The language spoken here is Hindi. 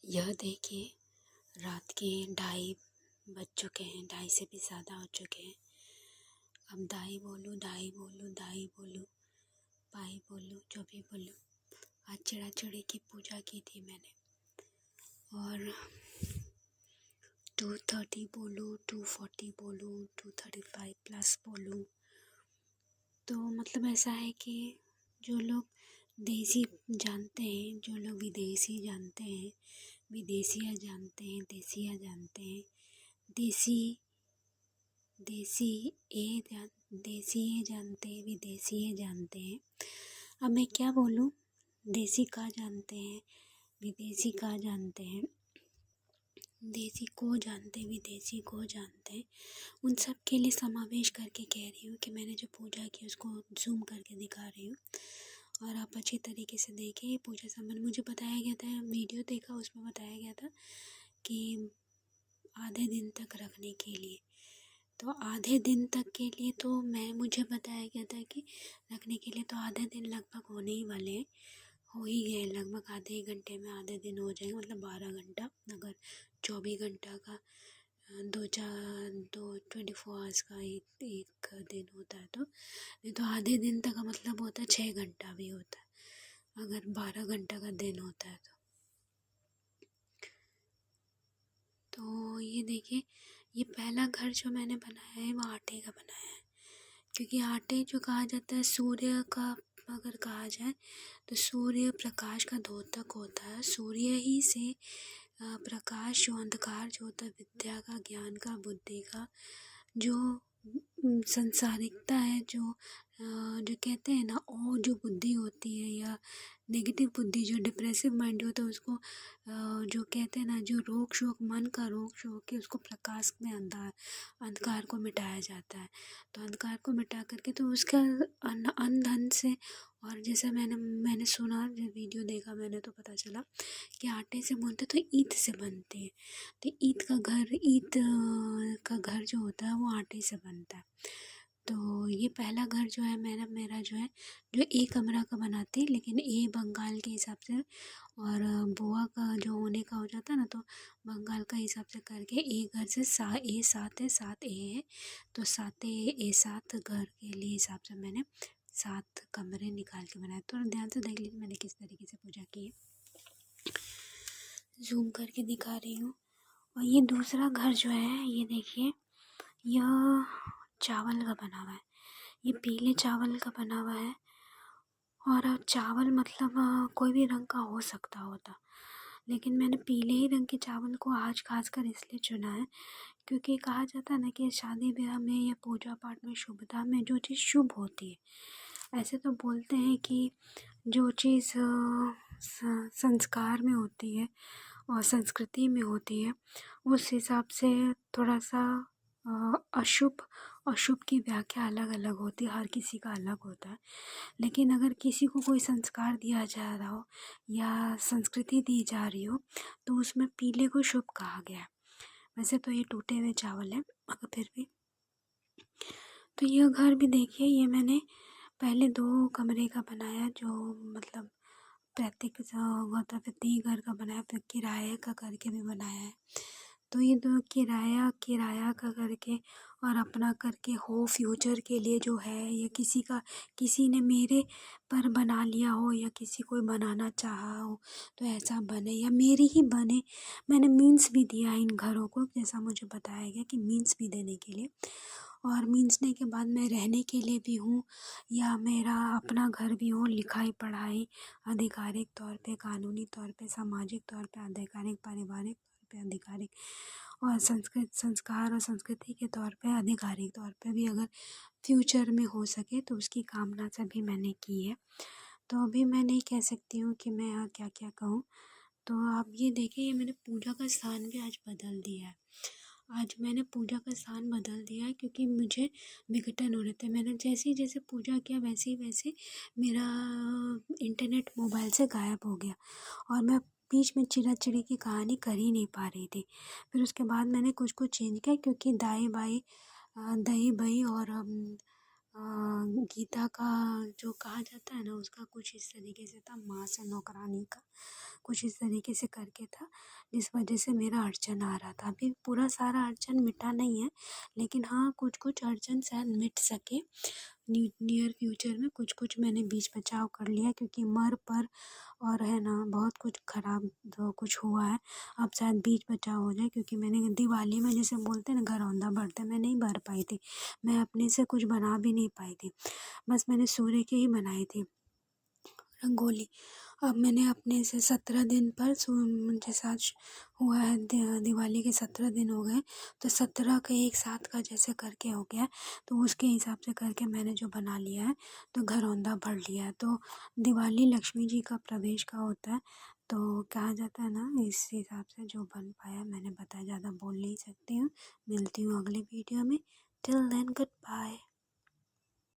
यह देखिए, रात के 2:30 बज चुके हैं, 2:30 से भी ज़्यादा हो चुके हैं। अब दाई बोलूँ, दाई बोलूँ, दाई बोलूँ, पाई बोलूँ, जो भी बोलूँ। आज चिड़ाचुड़ी की पूजा की थी मैंने, और 2:30 बोलूँ, 2:40 बोलूँ, 2:35 प्लस बोलूँ, तो मतलब ऐसा है कि जो लोग देसी जानते हैं, जो लोग विदेशी जानते हैं, विदेशिया जानते हैं, देसिया जानते हैं, देसी देसी देसी जानते हैं, विदेशी जानते हैं। अब मैं क्या बोलूँ, देसी का जानते हैं, विदेशी का जानते हैं, देसी को जानते हैं, विदेशी को जानते हैं, उन सब के लिए समावेश करके कह रही हूँ कि मैंने जो पूजा की उसको जूम करके दिखा रही हूँ, और आप अच्छी तरीके से देखें। ये पूजा संबंध मुझे बताया गया था, वीडियो देखा, उसमें बताया गया था कि आधे दिन तक रखने के लिए। तो आधे दिन तक के लिए तो मुझे बताया गया था कि रखने के लिए तो आधे दिन लगभग होने ही वाले हैं, हो ही गए लगभग। आधे एक घंटे में आधे दिन हो जाएंगे, मतलब 12 घंटा। अगर 24 घंटा का 24 आवर्स का एक दिन होता है, तो नहीं तो आधे दिन तक का मतलब होता है 6 घंटा भी होता है, अगर 12 घंटा का दिन होता है तो ये देखिए, ये पहला घर जो मैंने बनाया है वो आटे का बनाया है, क्योंकि आटे जो कहा जाता है सूर्य का, अगर कहा जाए तो सूर्य प्रकाश का द्योतक होता है। सूर्य ही से प्रकाश, जो अंधकार जो होता है, विद्या का, ज्ञान का, बुद्धि का, जो संसारिकता है, जो कहते हैं ना, और जो बुद्धि होती है या नेगेटिव बुद्धि, जो डिप्रेसिव माइंड होता है, उसको जो कहते हैं ना, जो रोग शोक, मन का रोग शोक है, उसको प्रकाश में अंधकार को मिटाया जाता है। तो अंधकार को मिटा करके तो उसका अंधन से, और जैसा मैंने सुना, जब वीडियो देखा मैंने तो पता चला कि आटे से बनते तो ईंट से बनते हैं। तो ईंट का घर जो होता है वो आटे से बनता है। तो ये पहला घर जो है मेरा जो है, जो एक कमरा का बनाते हैं, लेकिन ए बंगाल के हिसाब से, और बुआ का जो होने का हो जाता है ना, तो बंगाल का हिसाब से करके एक घर से ए 7 है, 7 ए है, तो 7 ए 7 घर के लिए हिसाब से मैंने 7 कमरे निकाल के बनाए। तो ध्यान से देख लीजिए मैंने किस तरीके से पूजा की है, जूम करके दिखा रही हूँ। और ये दूसरा घर जो है, ये देखिए, यह चावल का बना हुआ है, ये पीले चावल का बना हुआ है। और चावल मतलब कोई भी रंग का हो सकता होता, लेकिन मैंने पीले ही रंग के चावल को आज खासकर इसलिए चुना है क्योंकि कहा जाता है ना कि शादी ब्याह में या पूजा पाठ में, शुभता में जो चीज़ शुभ होती है, ऐसे तो बोलते हैं कि जो चीज़ संस्कार में होती है और संस्कृति में होती है, उस हिसाब से थोड़ा सा अशुभ की व्याख्या अलग अलग होती है, हर किसी का अलग होता है। लेकिन अगर किसी को कोई संस्कार दिया जा रहा हो या संस्कृति दी जा रही हो, तो उसमें पीले को शुभ कहा गया है। वैसे तो ये टूटे हुए चावल है, मगर फिर भी। तो यह घर भी देखिए, ये मैंने पहले 2 कमरे का बनाया, जो मतलब पैतृक गौतमवती घर का बनाया, फिर किराए का करके भी बनाया है। तो ये 2 किराया का करके और अपना करके हो, फ्यूचर के लिए जो है, या किसी ने मेरे पर बना लिया हो, या किसी को बनाना चाहा हो तो ऐसा बने, या मेरी ही बने। मैंने मीन्स भी दिया इन घरों को, जैसा मुझे बताया गया कि मीन्स भी देने के लिए, और मीन्सने के बाद मैं रहने के लिए भी हूँ, या मेरा अपना घर भी हो, लिखाई पढ़ाई आधिकारिक तौर पे, कानूनी तौर पे, सामाजिक तौर पे आधिकारिक, पारिवारिक तौर पे आधिकारिक, और संस्कार और संस्कृति के तौर पे आधिकारिक तौर पे भी अगर फ्यूचर में हो सके तो उसकी कामना से भी मैंने की है। तो अभी मैं नहीं कह सकती हूँ कि मैं यहाँ क्या क्या कहूँ। तो आप ये देखिए, ये मैंने पूजा का स्थान भी आज बदल दिया है। आज मैंने पूजा का स्थान बदल दिया है क्योंकि मुझे विघटन हो रहे थे। मैंने जैसे पूजा किया वैसे मेरा इंटरनेट मोबाइल से गायब हो गया, और मैं बीच में चिड़ी की कहानी कर ही नहीं पा रही थी। फिर उसके बाद मैंने कुछ चेंज किया, क्योंकि दाई बाई और गीता का जो कहा जाता है ना, उसका कुछ इस तरीके से था, माँ से नौकरानी का कुछ इस तरीके से करके था, जिस वजह से मेरा अड़चन आ रहा था। अभी पूरा सारा अड़चन मिटा नहीं है, लेकिन हाँ कुछ कुछ अड़चन शायद मिट सके नियर फ्यूचर में। कुछ कुछ मैंने बीच बचाव कर लिया, क्योंकि मर पर और है ना बहुत कुछ खराब जो कुछ हुआ है, अब शायद बीच बचाव हो जाए। क्योंकि मैंने दिवाली में जैसे बोलते हैं ना घरौंदा भरते, मैं नहीं भर पाई थी, मैं अपने से कुछ बना भी नहीं पाई थी, बस मैंने सूर्य की ही बनाई थी रंगोली। अब मैंने अपने से 17 दिन पर जैसे आज हुआ है दिवाली के 17 दिन हो गए, तो 17 के एक साथ का जैसे करके हो गया, तो उसके हिसाब से करके मैंने जो बना लिया है, तो घरौंदा भर लिया है। तो दिवाली लक्ष्मी जी का प्रवेश का होता है, तो कहा जाता है ना, इस हिसाब से जो बन पाया मैंने बताया, ज़्यादा बोल नहीं सकती हूँ। मिलती हूँ अगले वीडियो में। Till then good bye.